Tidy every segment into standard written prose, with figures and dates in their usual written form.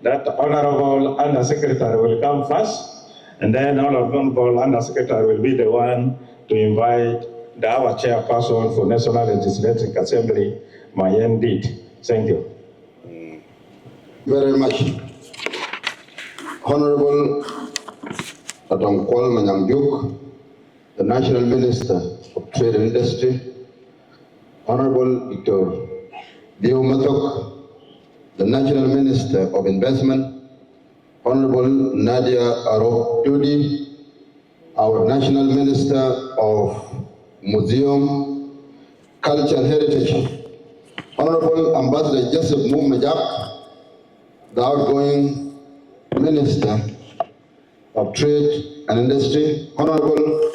that Honorable Undersecretary will come first, and then Honorable Undersecretary will be the one to invite our chairperson for National Legislative Assembly, Mayen Did. Thank you. Very much. Honorable Atong Kuol Manyang, the National Minister of Trade and Industry, Honorable Victor Dio Matok, the National Minister of Investment, Honorable Nadia Arop Dudi, our National Minister of Museum, Culture and Heritage, Honorable Ambassador Joseph Mumajak, the outgoing Minister of Trade and Industry, Honorable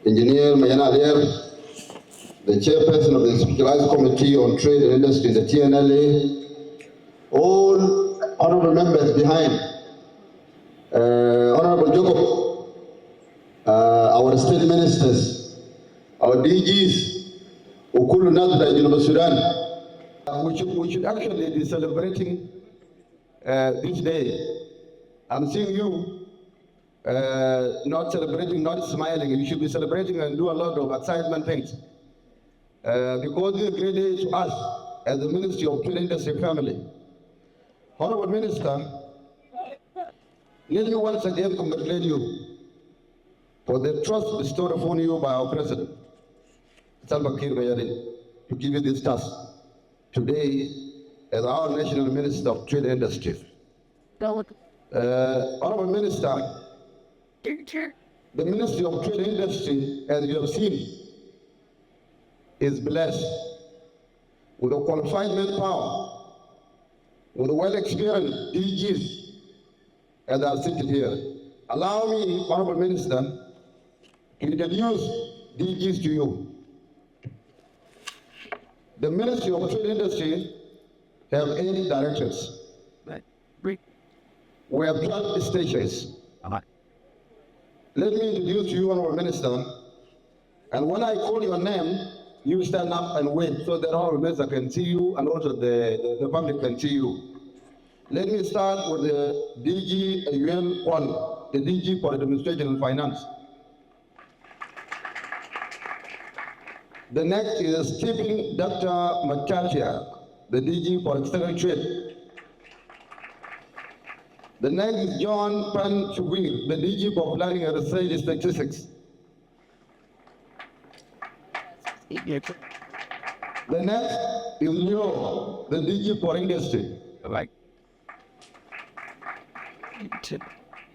Engineer Mayana Alier, the Chairperson of the Specialized Committee on Trade and Industry, the TNLA, all honorable members behind, Honorable Jacob, our state ministers, our DGs, Ukulu Nadra, University Sudan. We should actually be celebrating this day. I'm seeing you not celebrating, not smiling. You should be celebrating and do a lot of excitement things. Because this is a great day to us as the Ministry of Trade and Industry family. Honorable Minister, let me once again congratulate you for the trust bestowed upon you by our President, Salva Kiir Mayardit, to give you this task today as our National Minister of Trade and Industry. Honorable Minister, the Ministry of Trade and Industry, as you have seen, is blessed with a qualified manpower, with a well-experienced DGs, as I sit here. Allow me, Honorable Minister, to introduce DGs to you. The Ministry of Trade and Industry have 8 directors. We have 12 stations. Let me introduce you, Honorable Minister, and when I call your name, you stand up and wait so that our minister can see you and also the public can see you. Let me start with the DG Yuan Kwan, the DG for Administration and Finance. The next is Stephen Dr. Machachia, the DG for External Trade. The next is John Pan Chugui, the DG for Planning and Research and Statistics. The next is Leo, the DG for Industry.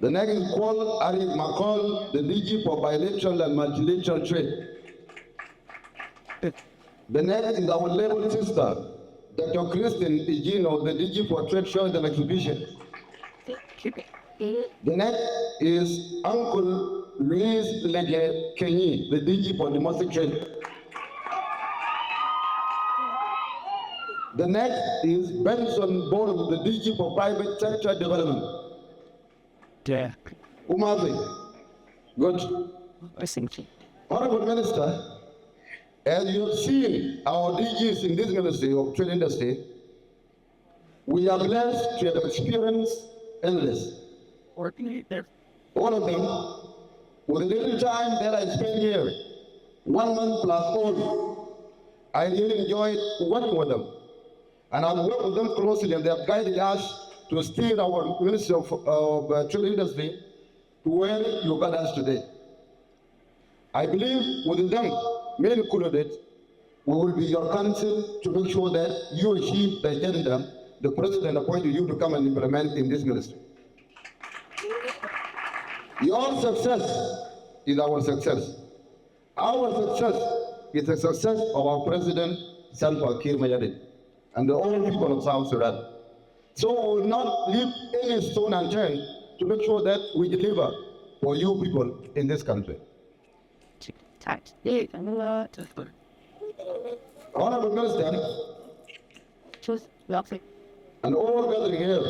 The next is Paul Ari Makol, the DG for Bilateral and Multilateral Trade. The next is our label sister, Dr. Christine Igino, the DG for Trade Shows and Exhibitions. The next is Uncle Luis Lege Kenyi, the DG for Domestic Trade. The next is Benson Boro, the DG for Private Sector Development. Umazi, good. Honorable Minister, as you have seen our DGs in this Ministry of Trade Industry, we are blessed to have experienced endless. All of them, with the little time that I spent here, 1 month plus all, I really enjoyed working with them. And I've worked with them closely, and they have guided us to steer our Ministry of Trade Industry to where you got us today. I believe with them, many included, we will be your counsel to make sure that you achieve the agenda the President appointed you to come and implement in this ministry. Your success is our success. Our success is the success of our President, Salva Kiir Mayardit, and the whole people of South Sudan. So we will not leave any stone unturned to make sure that we deliver for you people in this country. Honorable Minister, and all gathering here,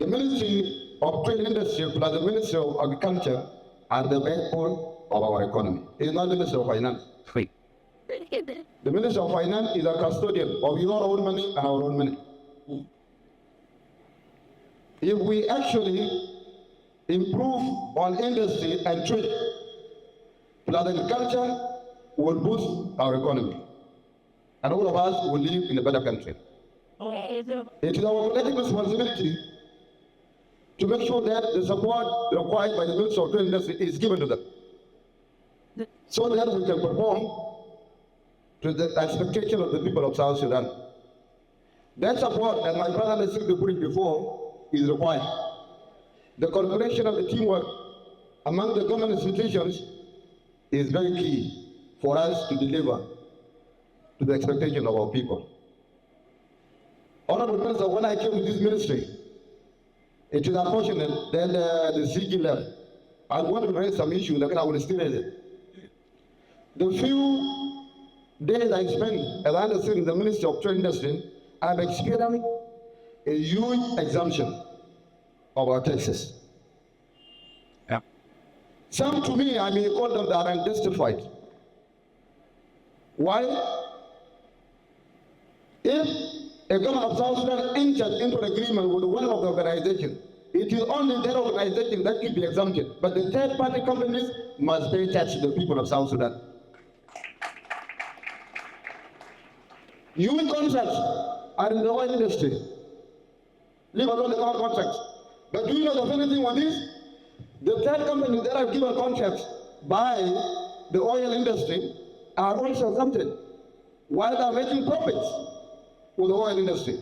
the Ministry of Trade and Industry plus the Ministry of Agriculture are the backbone of our economy. It is not the Ministry of Finance. The Ministry of Finance is a custodian of your own money and our own money. if we actually improve on industry and trade, plus agriculture will boost our economy. And all of us will live in a better country. It is our collective responsibility to make sure that the support required by the Ministry of Trade and Industry is given to them, so that we can perform to the expectation of the people of South Sudan. That support that my brother has said before is required. The collaboration of the teamwork among the government institutions is very key for us to deliver to the expectation of our people. Honorable Minister, when I came to this ministry, it is unfortunate that the CG left. I want to raise some issues that I will still raise it. The few days I spent as I understand in the Ministry of Trade and Industry, I've experienced a huge exemption of our taxes. Yeah. Some to me, I may call them that unjustified. Why? If a government of South Sudan entered into an agreement with one of the organizations, it is only that organization that can be exempted, but the third-party companies must pay tax to the people of South Sudan. Huge contracts are in the oil industry, leave alone the power contracts. But do you know the funny thing with this? The third companies that are given contracts by the oil industry are also exempted, while they are making profits with the oil industry.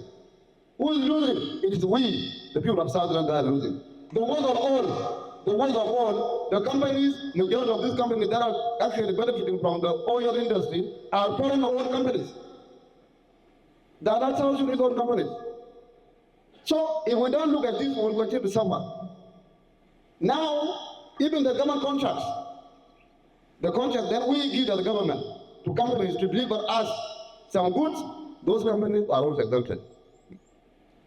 Who is losing? It is we, the people of South Sudan, that are losing. The ones of all, the companies, majority of these companies that are actually benefiting from the oil industry are foreign-owned companies. They are not South Sudanese-owned companies. So if we don't look at this, we will continue to suffer. Now, even the government contracts, the contract that we give to the government to companies to deliver us some goods, those companies are also exempted.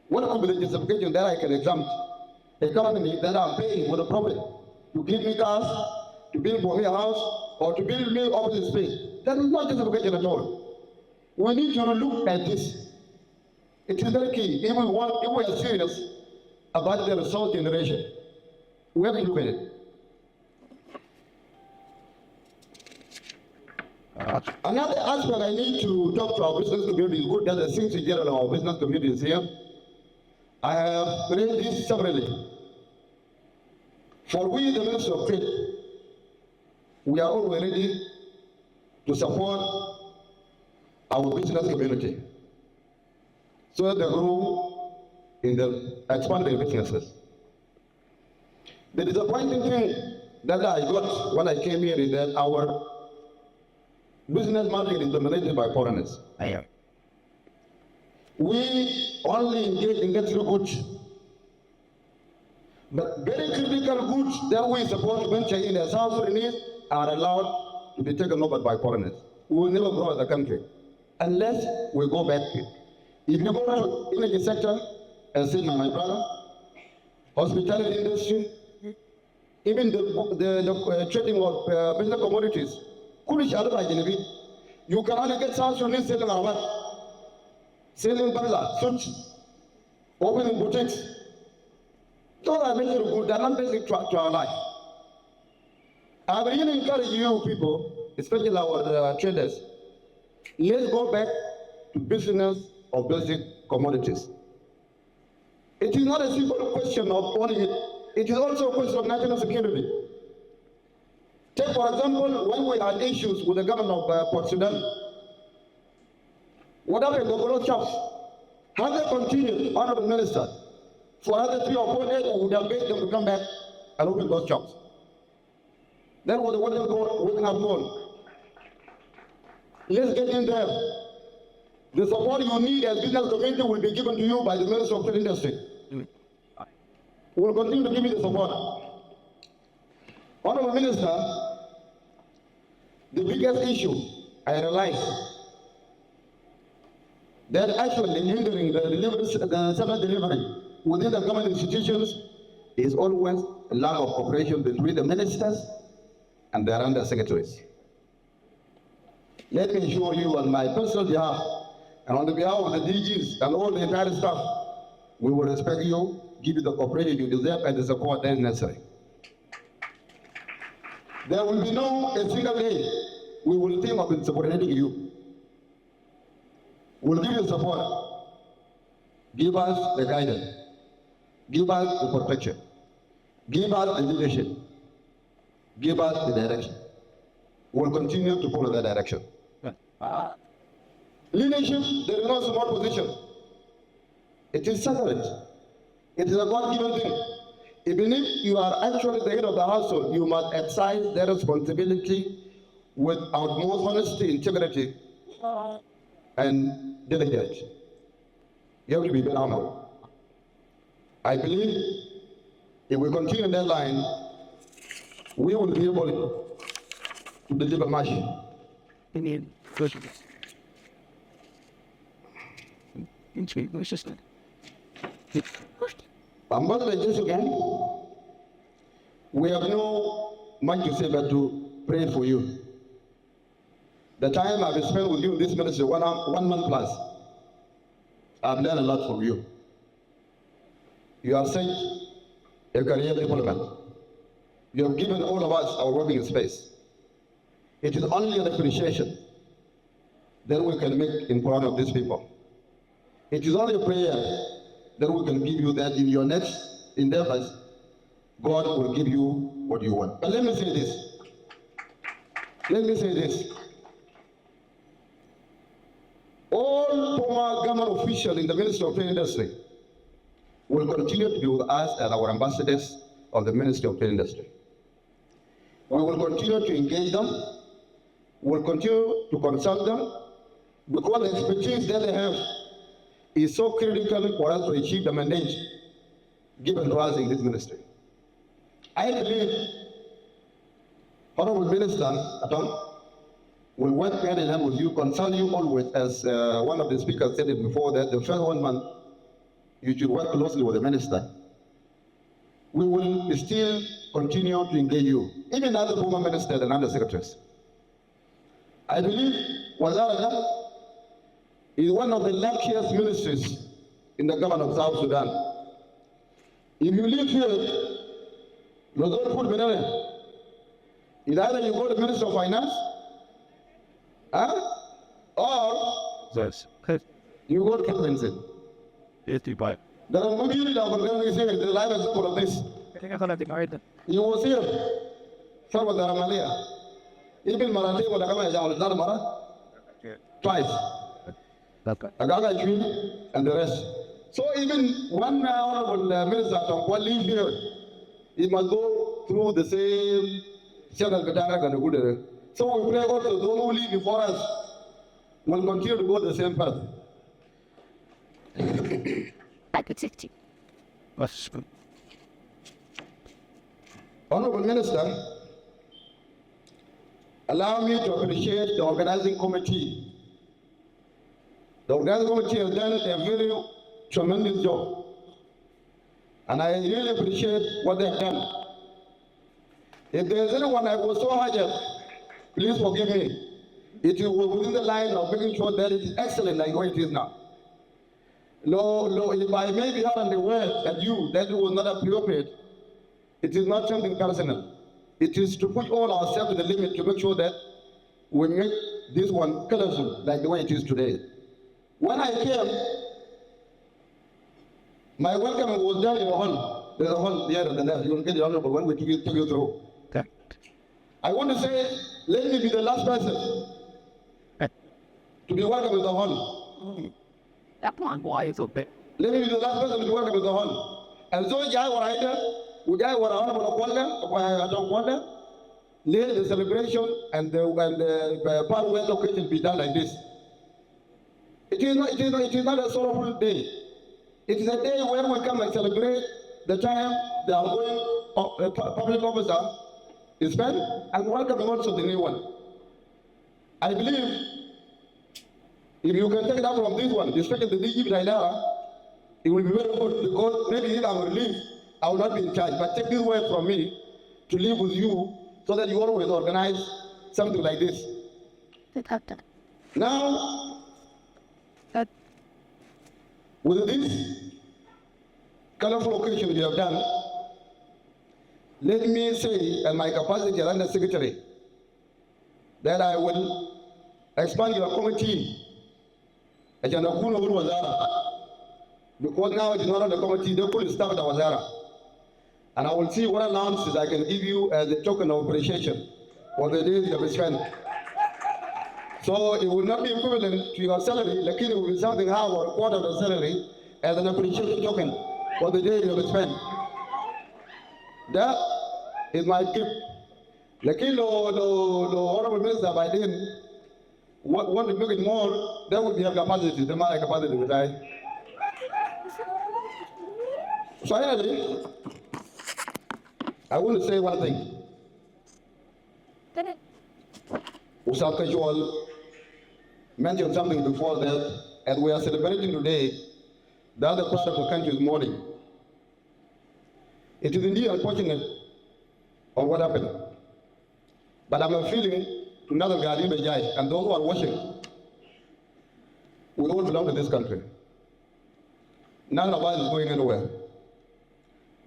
What could be the justification that I can exempt a company that I'm paying for the profit to give me cars, to build for me a house, or to build me office space? That is not justification at all. We need to look at this. It is very key. If we are serious about the resource generation, we have to look at it. Another aspect I need to talk to our business community is good that the things in general our business community is here. I have raised this separately. For we, the Ministry of Trade, we are always ready to support our business community so that they grow in the expanding businesses. The disappointing thing that I got when I came here is that our business market is dominated by foreigners. We only engage in getting goods. But very critical goods that we support to venture in as South Sudanese are allowed to be taken over by foreigners. We will never grow as a country unless we go back to it. If you go to the energy sector, as said my brother, hospitality industry, even the trading of business commodities, you can only get South Sudanese selling our work, selling bala, suits, opening boutiques. Those are major goods that are not basic to our life. I really encourage you people, especially our traders, let's go back to business of basic commodities. It is not a simple question of owning it. It is also a question of national security. Take, for example, when we had issues with the government of Port Sudan, what happened to the shops? Had they continued, Honorable Minister, for another 3 or 4 days, we would have made them to come back and open those shops. That was what they would have gone. Let's get in there. The support you need as business community will be given to you by the Minister of Trade and Industry. We will continue to give you the support. Honorable Minister, the biggest issue I realize that actually hindering the service delivery within the government institutions is always a lack of cooperation between the ministers and their undersecretaries. Let me assure you on my personal behalf and on the behalf of the DGs and all the entire staff, we will respect you give you the cooperation you deserve and the support that is necessary. There will be no a single day we will think of subordinating you. We'll give you support. Give us the guidance. Give us the protection. Give us the leadership. Give us the direction. We'll continue to follow that direction. Leadership, there is no small position. It is sacred. It is a God-given thing. Even if you are actually the head of the household, you must exercise that responsibility with utmost honesty, integrity, and diligence. You have to be very humble. I believe if we continue that line, we will be able to deliver much. Just again, we have no much to say but to pray for you. The time I've spent with you in this ministry, 1 month plus, I've learned a lot from you. You have such a career development. You have given all of us our working space. It is only an appreciation that we can make in front of these people. It is only a prayer that we can give you that in your next endeavors, God will give you what you want. But let me say this. All former government officials in the Ministry of Trade Industry will continue to be with us as our ambassadors of the Ministry of Trade Industry. We will continue to engage them. We will continue to consult them because the expertise that they have is so critical for us to achieve the mandate given to us in this ministry. I believe Honorable Minister Atong will work hand in hand with you, consult you always, as one of the speakers said it before, that the first 1 month you should work closely with the minister. We will still continue to engage you, even other former ministers and undersecretaries. I believe Wazara is one of the luckiest ministries in the government of South Sudan. If you live here, you don't put Benere. Either you go to the Minister of Finance, or Yes. you go to Presidency. 85. There are many that are here, the live example of this. You will see some of the Ramalia. Even Marathi, what I come Mara twice. Agaga Chui and the rest. So even one honorable minister Atong Kuol live here, he must go through the same channel Katanga and Gudere. So we pray also those who live before us will continue to go the same path. Honorable Minister, allow me to appreciate the organizing committee. The organizing committee has done a very tremendous job, and I really appreciate what they've done. If there's anyone I was so hired, please forgive me. It was within the line of making sure that it is excellent like what it is now. No, if I may be hard on the word that that was not appropriate, it is not something personal. It is to push all ourselves to the limit to make sure that we make this one colorful like the way it is today. When I came, my welcome was done in a hall. There's a hall there on the left. You will get the honorable one, we take you through. Okay. I want to say, let me be the last person to be welcome in the hall. That one, why is it big? Let me be the last person to be welcome in the hall. And so, Jai what I did, we got what Honorable Atong Kuol, let the celebration and the part where location be done like this. It is not a sorrowful day. It is a day where we come and celebrate the time the outgoing public officer is spent and welcome also the new one. I believe if you can take it out from this one, especially the DG Daidara, it will be very good because maybe if I will leave, I will not be in charge. But take this word from me to live with you so that you always organize something like this. Now, with this colorful occasion we have done, let me say, in my capacity as Undersecretary, that I will expand your committee, because now it is not on the committee, they could start the Wazara. And I will see what allowances I can give you as a token of appreciation for the days you have spent. So it will not be equivalent to your salary, like it will be something half or a quarter of the salary as an appreciation token for the day you have spent. That is my gift. Like the Honorable Minister by then want to make it more, that would be a capacity, the my capacity with I. Finally, I want to say one thing. Usal Casual mentioned something before that, and we are celebrating today the other part of the country's mourning. It is indeed unfortunate of what happened. But I'm feeling to another Gadi Bejai and those who are watching, we all belong to this country. None of us is going anywhere.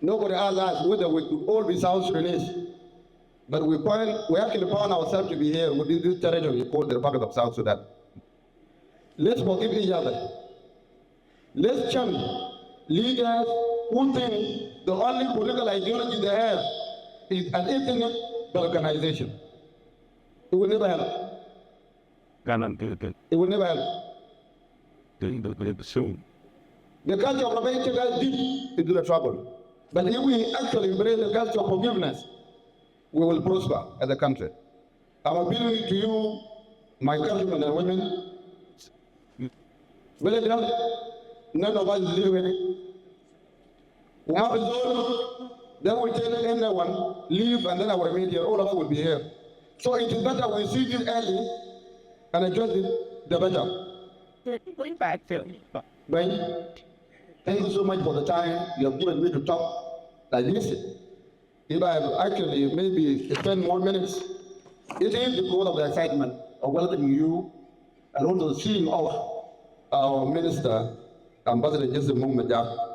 Nobody asked us whether we could all be South Sudanese, but we actually found ourselves to be here within this territory called the Republic of South Sudan. Let's forgive each other. Let's chant leaders who think the only political ideology they have is an ethnic balkanization. It will never help. It will never help. The culture of Rabbi takes us deep into the trouble. But if we actually embrace the culture of forgiveness, we will prosper as a country. I'm appealing to you, my countrymen and women. Believe it, none of us is living it. We have a zone, then we tell anyone, leave, and then our media, all of us will be here. So it is better we see this early and address it, the better. Ben, thank you so much for the time you have given me to talk like this. If I have actually maybe spend more minutes, it is because of the excitement of welcoming you and also seeing our Minister, Ambassador Joseph Mungmaja.